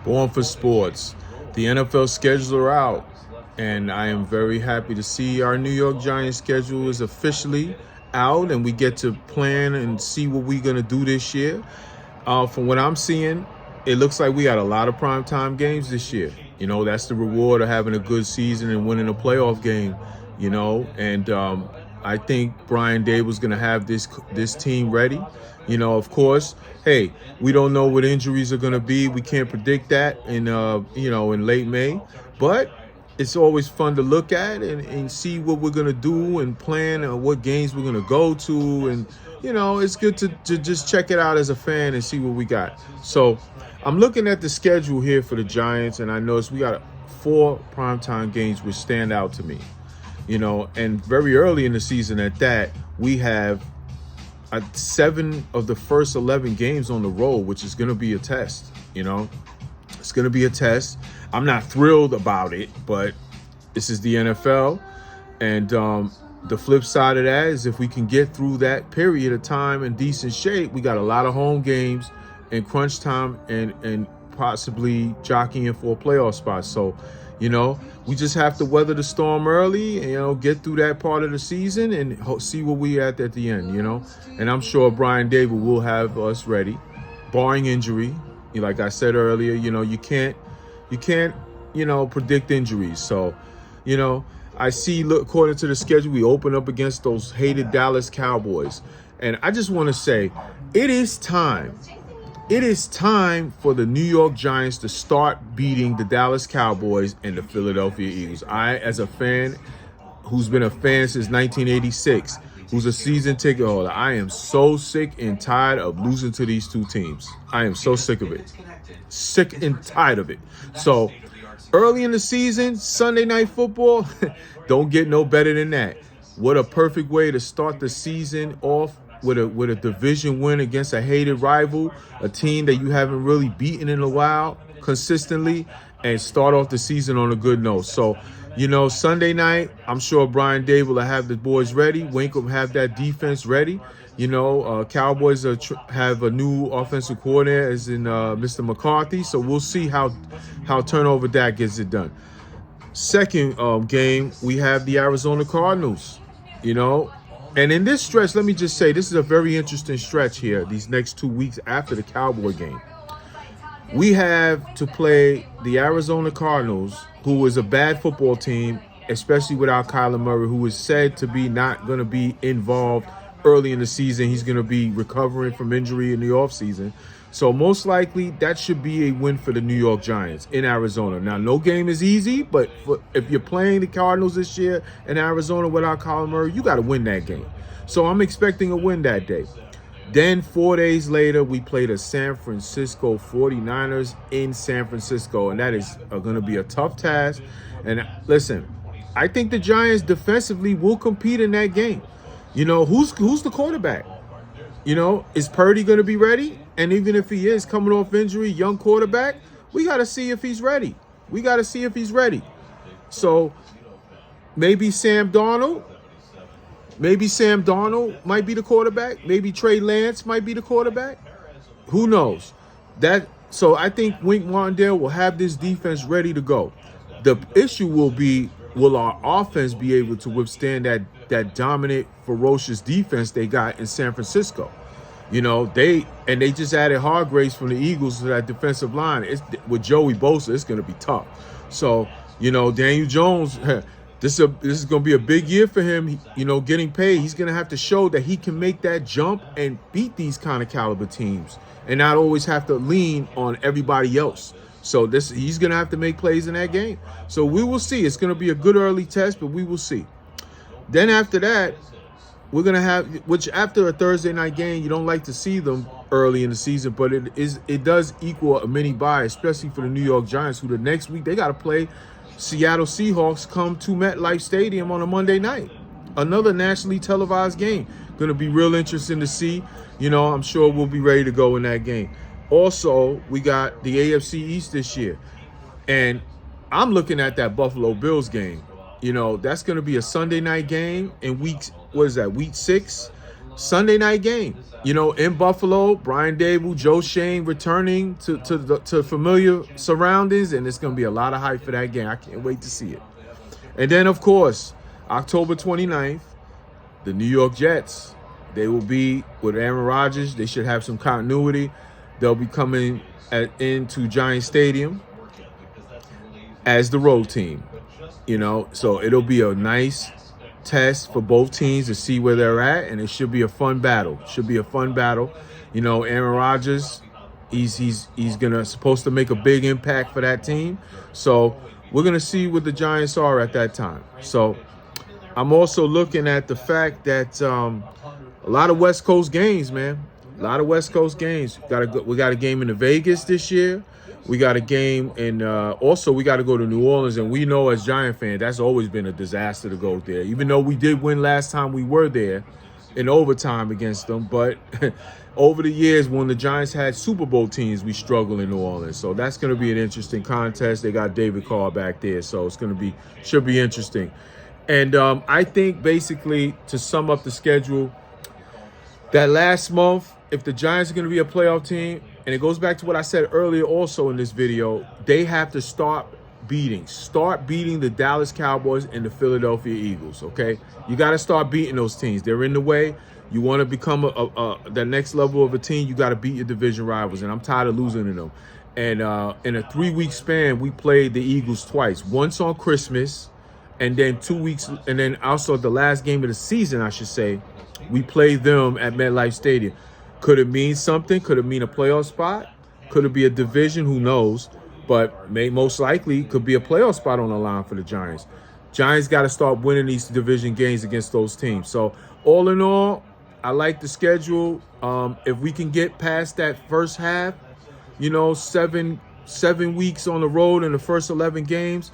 Born for sports. The NFL schedules are out, and I am very happy to see our New York Giants schedule is officially out, and we get to plan and see what we're going to do this year. From what I'm seeing, it looks like we got a lot of primetime games this year. That's the reward of having a good season and winning a playoff game, and I think Brian Daboll's going to have this team ready. Of course, hey, we don't know what injuries are going to be. We can't predict that in late May, but it's always fun to look at and see what we're going to do and plan what games we're going to go to. And, it's good to just check it out as a fan and see what we got. So I'm looking at the schedule here for the Giants, and I noticed we got 4 primetime games which stand out to me. And very early in the season at that, we have 7 of the first 11 games on the road, which is going to be a test. It's going to be a test. I'm not thrilled about it, but this is the NFL. And the flip side of that is if we can get through that period of time in decent shape, we got a lot of home games in crunch time and possibly jockeying for a playoff spot. So, we just have to weather the storm early and, get through that part of the season and see where we at the end, And I'm sure Brian Daboll will have us ready, barring injury. Like I said earlier, you can't predict injuries. So, I see, look, according to the schedule, we open up against those hated Dallas Cowboys. And I just want to say, it is time. It is time for the New York Giants to start beating the Dallas Cowboys and the Philadelphia Eagles. I, as a fan who's been a fan since 1986, who's a season ticket holder, I am so sick and tired of losing to these two teams. I am so sick of it. Sick and tired of it. So early in the season, Sunday Night Football, don't get no better than that. What a perfect way to start the season off with a division win against a hated rival, a team that you haven't really beaten in a while consistently, and start off the season on a good note. So, Sunday night, I'm sure Brian Daboll will have the boys ready. Wink will have that defense ready. Cowboys have a new offensive coordinator as in Mr. McCarthy. So we'll see how turnover that gets it done. Second game, we have the Arizona Cardinals, And in this stretch, let me just say, this is a very interesting stretch here, these next 2 weeks after the Cowboy game. We have to play the Arizona Cardinals, who is a bad football team, especially without Kyler Murray, who is said to be not going to be involved early in the season. He's going to be recovering from injury in the offseason. So most likely that should be a win for the New York Giants in Arizona. Now, no game is easy, but if you're playing the Cardinals this year in Arizona without Kyler Murray, you got to win that game. So I'm expecting a win that day. Then 4 days later, we play the San Francisco 49ers in San Francisco, and that is going to be a tough task. And listen, I think the Giants defensively will compete in that game. Who's the quarterback? Is Purdy going to be ready? And even if he is coming off injury, young quarterback, we got to see if he's ready. So maybe Sam Darnold might be the quarterback. Maybe Trey Lance might be the quarterback. Who knows? So I think Wink Martindale will have this defense ready to go. The issue will be, will our offense be able to withstand that dominant, ferocious defense they got in San Francisco? They just added Hargraves from the Eagles to that defensive line. With Joey Bosa, it's going to be tough. So, Daniel Jones, this is going to be a big year for him. Getting paid, he's going to have to show that he can make that jump and beat these kind of caliber teams and not always have to lean on everybody else. So he's going to have to make plays in that game. So we will see. It's going to be a good early test, but we will see. Then after that, we're going to have, which after a Thursday night game, you don't like to see them early in the season, but it does equal a mini bye, especially for the New York Giants, who the next week they got to play Seattle Seahawks come to MetLife Stadium on a Monday night. Another nationally televised game. Going to be real interesting to see. I'm sure we'll be ready to go in that game. Also, we got the AFC East this year. And I'm looking at that Buffalo Bills game. That's going to be a Sunday night game in week 6. Sunday night game. You know, in Buffalo, Brian Dable, Joe Shane returning to familiar surroundings, and it's going to be a lot of hype for that game. I can't wait to see it. And then, of course, October 29th, the New York Jets. They will be with Aaron Rodgers. They should have some continuity. They'll be coming into Giant Stadium as the road team. You know, so it'll be a nice test for both teams to see where they're at, and it should be a fun battle. You know, Aaron Rodgers, he's supposed to make a big impact for that team. So we're gonna see what the Giants are at that time. So I'm also looking at the fact that a lot of West Coast games, man. A lot of West Coast games. We got a game in Vegas this year. We got a game in also we got to go to New Orleans, and we know as Giant fans that's always been a disaster to go there. Even though we did win last time we were there in overtime against them, but over the years when the Giants had Super Bowl teams, we struggled in New Orleans. So that's going to be an interesting contest. They got David Carr back there, so it's going to should be interesting. And I think basically to sum up the schedule, that last month, if the Giants are going to be a playoff team, and it goes back to what I said earlier also in this video, they have to start beating the Dallas Cowboys and the Philadelphia Eagles, okay? You got to start beating those teams. They're in the way. You want to become the next level of a team, you got to beat your division rivals, and I'm tired of losing to them. And in a 3-week span, we played the Eagles twice. Once on Christmas, and then 2 weeks, and then also the last game of the season, I should say, we played them at MetLife Stadium. Could it mean something? Could it mean a playoff spot? Could it be a division? Who knows? But most likely could be a playoff spot on the line for the Giants. Giants got to start winning these division games against those teams. So all in all, I like the schedule. If we can get past that first half, you know, seven weeks on the road in the first 11 games,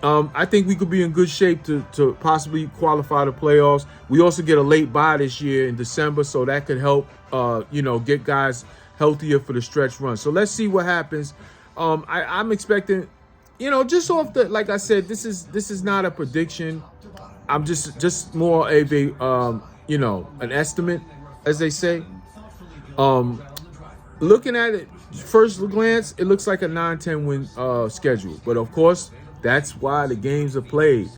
I think we could be in good shape to possibly qualify the playoffs. We also get a late bye this year in December, so that could help, you know, get guys healthier for the stretch run. So let's see what happens. I'm expecting, you know, just off the, like I said, this is not a prediction. I'm just more of a, you know, an estimate, as they say. Looking at it, first glance, it looks like a 9-10 win schedule. But of course, that's why the games are played.